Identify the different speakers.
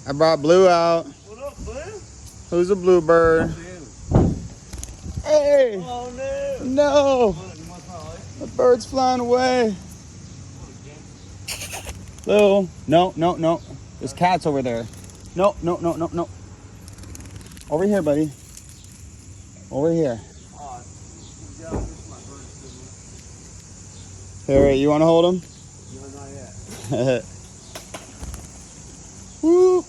Speaker 1: I brought Blue out.
Speaker 2: What up, Blue?
Speaker 1: Who's a bluebird? Hey!
Speaker 2: Oh, no.
Speaker 1: No!
Speaker 2: What, you must not like it?
Speaker 1: The bird's flying away. Lil, no, no, no. There's cats over there. No, no, no, no, no. Over here, buddy. Over here.
Speaker 2: Oh, yeah, this is my bird sibling.
Speaker 1: Here, you want to hold him?
Speaker 2: No, not yet.
Speaker 1: Whoop.